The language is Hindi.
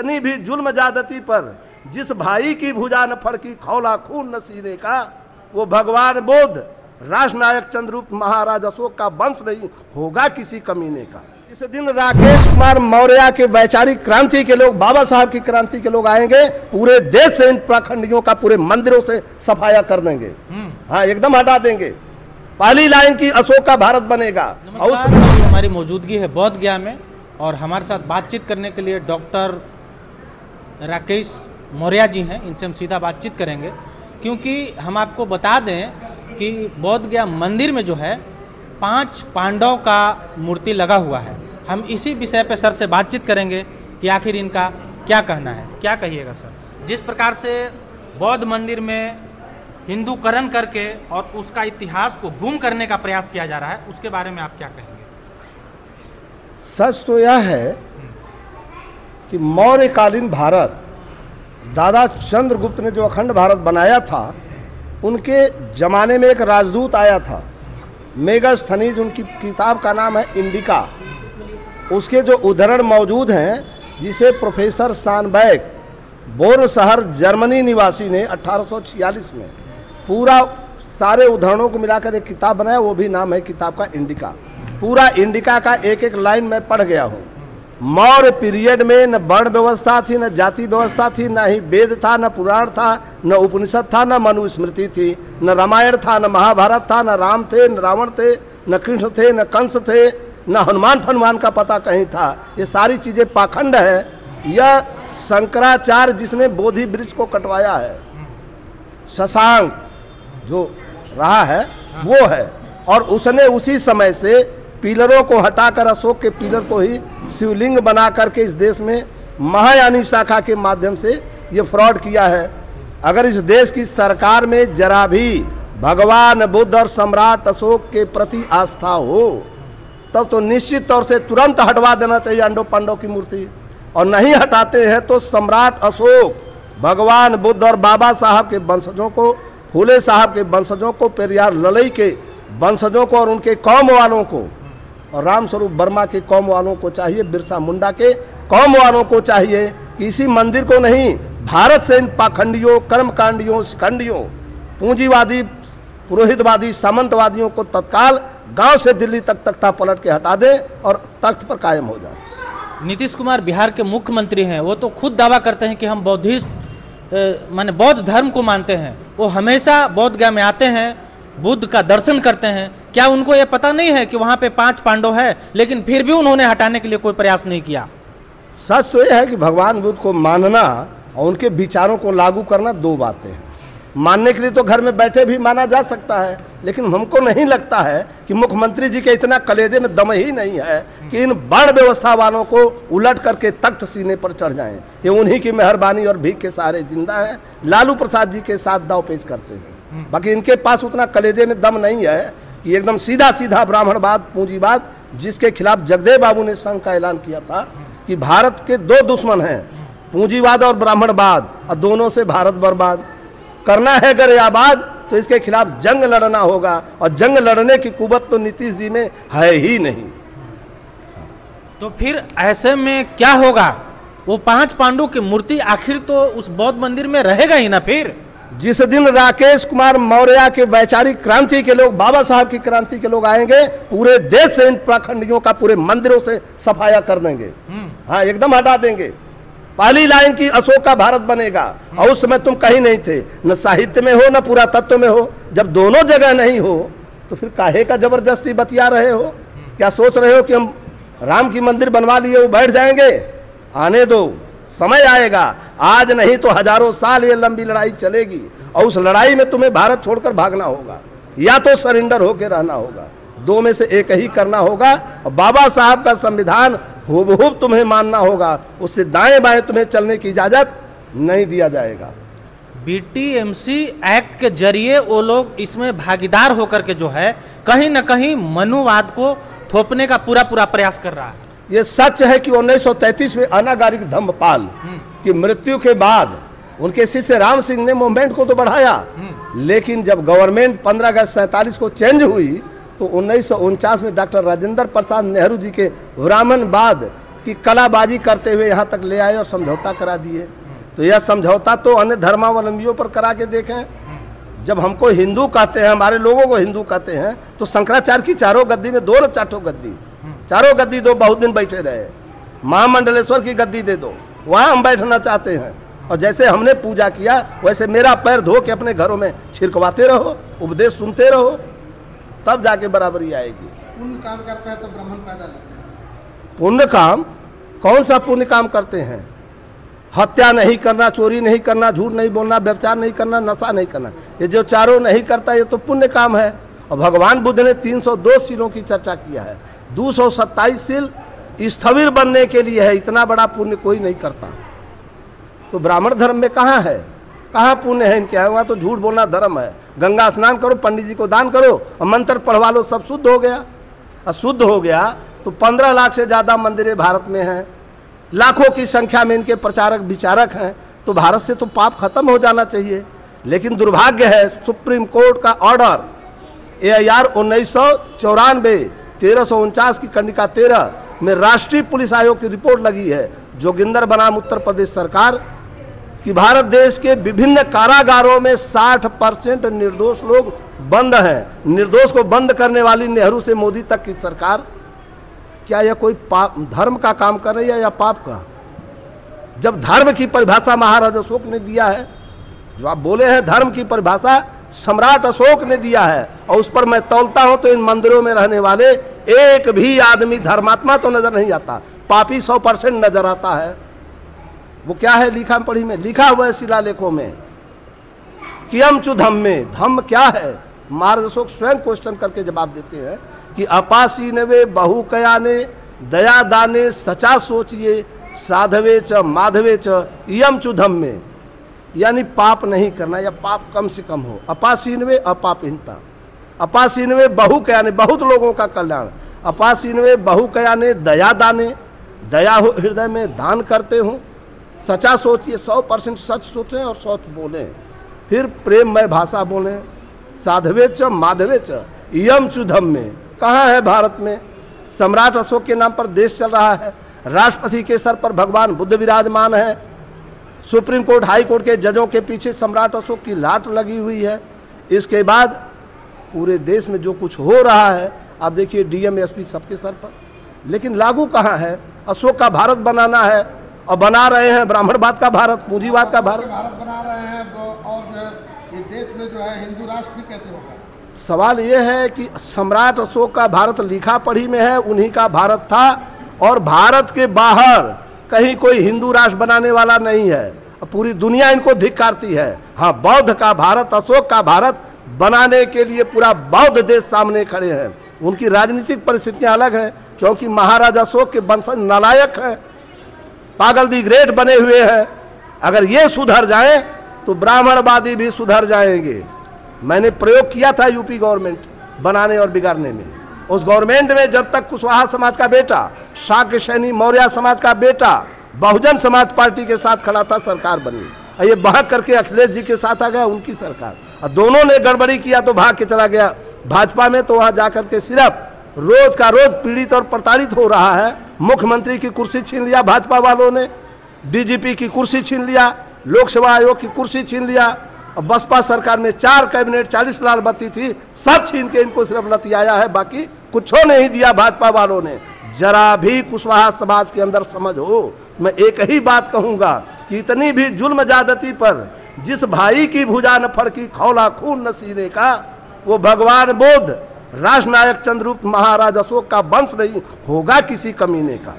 इतनी भी जुल्म ज्यादती पर जिस भाई की भुजा न फड़की खौला खून न सीने का, वो भगवान बुद्ध राष्ट्रनायक चंद्रगुप्त महाराज अशोक का वंश नहीं होगा किसी कमीने का। इस दिन राकेश कुमार मौर्य के वैचारिक क्रांति के लोग, बाबा साहब की क्रांति के लोग आएंगे, पूरे देश से इन पाखंडियों का, पूरे मंदिरों से सफाया कर देंगे। हाँ, एकदम हटा देंगे। पहली लाइन की अशोक का भारत बनेगा। और हमारी मौजूदगी है बोध गया में, और हमारे साथ बातचीत करने के लिए डॉक्टर राकेश मौर्य जी हैं। इनसे हम सीधा बातचीत करेंगे, क्योंकि हम आपको बता दें कि बोध गया मंदिर में जो है 5 पांडव का मूर्ति लगा हुआ है। हम इसी विषय पे सर से बातचीत करेंगे कि आखिर इनका क्या कहना है। क्या कहिएगा सर, जिस प्रकार से बौद्ध मंदिर में हिंदूकरण करके और उसका इतिहास को गुम करने का प्रयास किया जा रहा है, उसके बारे में आप क्या कहेंगे? सच तो यह है कि मौर्यकालीन भारत, दादा चंद्रगुप्त ने जो अखंड भारत बनाया था, उनके ज़माने में एक राजदूत आया था, मेगास्थनीज, उनकी किताब का नाम है इंडिका। उसके जो उद्धरण मौजूद हैं, जिसे प्रोफेसर सानबैक बोर्न शहर जर्मनी निवासी ने 1846 में पूरा सारे उद्धरणों को मिलाकर एक किताब बनाया, वो भी नाम है किताब का इंडिका। पूरा इंडिका का एक एक लाइन मैं पढ़ गया हूँ। मौर्य पीरियड में न वर्ण व्यवस्था थी, न जाति व्यवस्था थी, न ही वेद था, न पुराण था, न उपनिषद था, न मनुस्मृति थी, न रामायण था, न महाभारत था, न राम थे, न रावण थे, न कृष्ण थे, न कंस थे, न हनुमान का पता कहीं था। ये सारी चीज़ें पाखंड है। यह शंकराचार्य जिसने बोधि वृक्ष को कटवाया है, शशांक जो रहा है वो है, और उसने उसी समय से पिलरों को हटाकर अशोक के पिलर को ही शिवलिंग बना करके इस देश में महायानी शाखा के माध्यम से ये फ्रॉड किया है। अगर इस देश की सरकार में जरा भी भगवान बुद्ध और सम्राट अशोक के प्रति आस्था हो, तब तो निश्चित तौर से तुरंत हटवा देना चाहिए अंडो पांडव की मूर्ति। और नहीं हटाते हैं तो सम्राट अशोक भगवान बुद्ध और बाबा साहब के वंशजों को, फूले साहब के वंशजों को, पेरियार ललई के वंशजों को और उनके कौम वालों को, और रामस्वरूप वर्मा के कौम वालों को चाहिए, बिरसा मुंडा के कौम वालों को चाहिए कि इसी मंदिर को नहीं, भारत से इन पाखंडियों, कर्मकांडियों, शिखंडियों, पूंजीवादी, पुरोहितवादी, सामंतवादियों को तत्काल गांव से दिल्ली तक तख्ता पलट के हटा दे और तख्त पर कायम हो जाए। नीतीश कुमार बिहार के मुख्यमंत्री हैं, वो तो खुद दावा करते हैं कि हम बौद्धिस्ट माने बौद्ध धर्म को मानते हैं। वो हमेशा बोध गया में आते हैं, बुद्ध का दर्शन करते हैं। क्या उनको ये पता नहीं है कि वहाँ पे 5 पांडव है, लेकिन फिर भी उन्होंने हटाने के लिए कोई प्रयास नहीं किया? सच तो यह है कि भगवान बुद्ध को मानना और उनके विचारों को लागू करना दो बातें हैं। मानने के लिए तो घर में बैठे भी माना जा सकता है, लेकिन हमको नहीं लगता है कि मुख्यमंत्री जी के इतना कलेजे में दम ही नहीं है कि इन वर्ण व्यवस्था वालों को उलट करके तख्त सीने पर चढ़ जाएं। ये उन्हीं की मेहरबानी और भीख के सहारे जिंदा हैं, लालू प्रसाद जी के साथ दावपेच करते हैं। बाकी इनके पास उतना कलेजे में दम नहीं है कि एकदम सीधा सीधा ब्राह्मणवाद, पूंजीवाद, जिसके खिलाफ जगदेव बाबू ने संघ का ऐलान किया था कि भारत के 2 दुश्मन हैं, पूंजीवाद और ब्राह्मणवाद, और दोनों से भारत बर्बाद करना है। अगर आबाद तो इसके खिलाफ जंग लड़ना होगा, और जंग लड़ने की कुवत तो नीतीश जी में है ही नहीं। तो फिर ऐसे में क्या होगा? वो 5 पांडवों की मूर्ति आखिर तो उस बौद्ध मंदिर में रहेगा ही ना। फिर जिस दिन राकेश कुमार मौर्य के वैचारिक क्रांति के लोग, बाबा साहब की क्रांति के लोग आएंगे, पूरे देश से इन पाखंडियों का, पूरे मंदिरों से सफाया कर देंगे। हाँ, एकदम हटा देंगे। पहली लाइन की अशोक का भारत बनेगा। और उस समय तुम कहीं नहीं थे, न साहित्य में हो, न पुरातत्व में हो। जब दोनों जगह नहीं हो तो फिर काहे का जबरदस्ती बतिया रहे हो? क्या सोच रहे हो कि हम राम की मंदिर बनवा लिए वो बैठ जाएंगे? आने दो, समय आएगा। आज नहीं तो हजारों साल ये लंबी लड़ाई चलेगी, और उस लड़ाई में तुम्हें भारत छोड़कर भागना होगा, या तो सरेंडर होकर रहना होगा। 2 में से एक ही करना होगा। और बाबा साहब का संविधान हुबहू तुम्हें मानना होगा, उससे दाएं बाएं तुम्हें चलने की इजाजत नहीं दिया जाएगा। बीटीएमसी एक्ट के जरिए वो लोग इसमें भागीदार होकर के जो है कहीं न कहीं मनुवाद को थोपने का पूरा प्रयास कर रहा है। ये सच है कि 1933 में अनागारिक धम्मपाल की मृत्यु के बाद उनके शिष्य राम सिंह ने मूवमेंट को तो बढ़ाया, लेकिन जब गवर्नमेंट 15 अगस्त 47 को चेंज हुई तो 1949 में डॉक्टर राजेंद्र प्रसाद नेहरू जी के ब्राह्मणवाद कि कलाबाजी करते हुए यहाँ तक ले आए और समझौता करा दिए। तो यह समझौता तो अन्य धर्मावलंबियों पर करा के देखें। जब हमको हिंदू कहते हैं, हमारे लोगों को हिंदू कहते हैं, तो शंकराचार्य की चारों गद्दी में दो न चारों गद्दी, चारों गद्दी दो, बहुत दिन बैठे रहे। महामंडलेश्वर की गद्दी दे दो, वहाँ हम बैठना चाहते हैं। और जैसे हमने पूजा किया वैसे मेरा पैर धो के अपने घरों में छिड़कवाते रहो, उपदेश सुनते रहो, तब जाके बराबरी आएगी। पुण्य काम करता है तो ब्राह्मण पैदा लेते हैं। पुण्य काम? कौन सा पुण्य काम करते हैं? हत्या नहीं करना, चोरी नहीं करना, झूठ नहीं बोलना, व्यभिचार नहीं करना, नशा नहीं करना, ये जो चारों नहीं करता ये तो पुण्य काम है। और भगवान बुद्ध ने 302 सीलों की चर्चा किया है, 227 सील स्थविर बनने के लिए है। इतना बड़ा पुण्य कोई नहीं करता। तो ब्राह्मण धर्म में कहाँ है, कहाँ पुण्य है इनके? वहाँ तो झूठ बोलना धर्म है। गंगा स्नान करो, पंडित जी को दान करो और मंत्र पढ़वा लो, सब शुद्ध हो गया। अशुद्ध हो गया तो 15 लाख से ज़्यादा मंदिरें भारत में हैं, लाखों की संख्या में इनके प्रचारक विचारक हैं। तो भारत से तो पाप खत्म हो जाना चाहिए। लेकिन दुर्भाग्य है, सुप्रीम कोर्ट का ऑर्डर AIR 1994 1349 की कंडिका 13 में राष्ट्रीय पुलिस आयोग की रिपोर्ट लगी है, जोगिंदर बनाम उत्तर प्रदेश सरकार, कि भारत देश के विभिन्न कारागारों में 60% निर्दोष लोग बंद हैं। निर्दोष को बंद करने वाली नेहरू से मोदी तक की सरकार, क्या यह कोई पाप धर्म का काम कर रही है या पाप का? जब धर्म की परिभाषा महाराज अशोक ने दिया है, जो आप बोले हैं धर्म की परिभाषा सम्राट अशोक ने दिया है, और उस पर मैं तौलता हूं तो इन मंदिरों में रहने वाले एक भी आदमी धर्मात्मा तो नजर नहीं आता, पापी 100% नजर आता है। वो क्या है लिखा पढ़ी में, लिखा हुआ है शिलालेखों में, कियम चु धम्मे, धम्म क्या है? महाराज अशोक स्वयं क्वेश्चन करके जवाब देते हैं कि अपासीनवे बहुकयाने दया दाने सचा सोचिए साधवे च माधवे च यम चु धम्मे, यानी पाप नहीं करना या पाप कम से कम हो। अपासीनवे अपापहीनता, अपासीनवे बहुकयाने बहुत लोगों का कल्याण, अपासीनवे बहुकयाने दया दाने, दया हो हृदय में दान करते हूँ, सचा सोचिए 100% सच सोचें और सच बोलें, फिर प्रेममय भाषा बोलें, साधवे च माधवे च यम चु धम्मे। कहाँ है भारत में? सम्राट अशोक के नाम पर देश चल रहा है, राष्ट्रपति के सर पर भगवान बुद्ध विराजमान है, सुप्रीम कोर्ट हाई कोर्ट के जजों के पीछे सम्राट अशोक की लाट लगी हुई है। इसके बाद पूरे देश में जो कुछ हो रहा है आप देखिए, DM SP सबके सर पर, लेकिन लागू कहाँ है? अशोक का भारत बनाना है और बना रहे हैं ब्राह्मणवाद का भारत, पूंजीवाद का भारत बना रहे हैं। और जो है ये देश में जो है हिंदू राष्ट्र भी कैसे होगा? सवाल ये है कि सम्राट अशोक का भारत लिखा पढ़ी में है, उन्हीं का भारत था, और भारत के बाहर कहीं कोई हिंदू राष्ट्र बनाने वाला नहीं है। पूरी दुनिया इनको धिक्कारती है। हाँ, बौद्ध का भारत, अशोक का भारत बनाने के लिए पूरा बौद्ध देश सामने खड़े हैं। उनकी राजनीतिक परिस्थितियां अलग हैं, क्योंकि महाराजा अशोक के वंशज नालायक हैं, पागल दी ग्रेट बने हुए हैं। अगर ये सुधर जाए तो ब्राह्मणवादी भी सुधर जाएंगे। मैंने प्रयोग किया था यूपी गवर्नमेंट बनाने और बिगाड़ने में। उस गवर्नमेंट में जब तक कुशवाहा समाज का बेटा, शाक्य सैनी मौर्य समाज का बेटा बहुजन समाज पार्टी के साथ खड़ा था, सरकार बनी। और ये भाग करके अखिलेश जी के साथ आ गया, उनकी सरकार, और दोनों ने गड़बड़ी किया तो भाग के चला गया भाजपा में। तो वहां जाकर के सिर्फ रोज का रोज पीड़ित और प्रताड़ित हो रहा है। मुख्यमंत्री की कुर्सी छीन लिया भाजपा वालों ने, DGP की कुर्सी छीन लिया, लोकसेवा आयोग की कुर्सी छीन लिया, और बसपा सरकार में 4 कैबिनेट 40 लाल बत्ती थी, सब छीन के इनको सिर्फ लतियाया है, बाकी कुछ नहीं दिया भाजपा वालों ने। जरा भी कुशवाहा समाज के अंदर समझ हो, मैं एक ही बात कहूंगा कि इतनी भी जुल्म ज्यादती पर जिस भाई की भुजा न फड़की खौला खून न सीने का, वो भगवान बुद्ध राष्ट्रनायक चंद्रगुप्त महाराज अशोक का वंश नहीं होगा किसी कमीने का।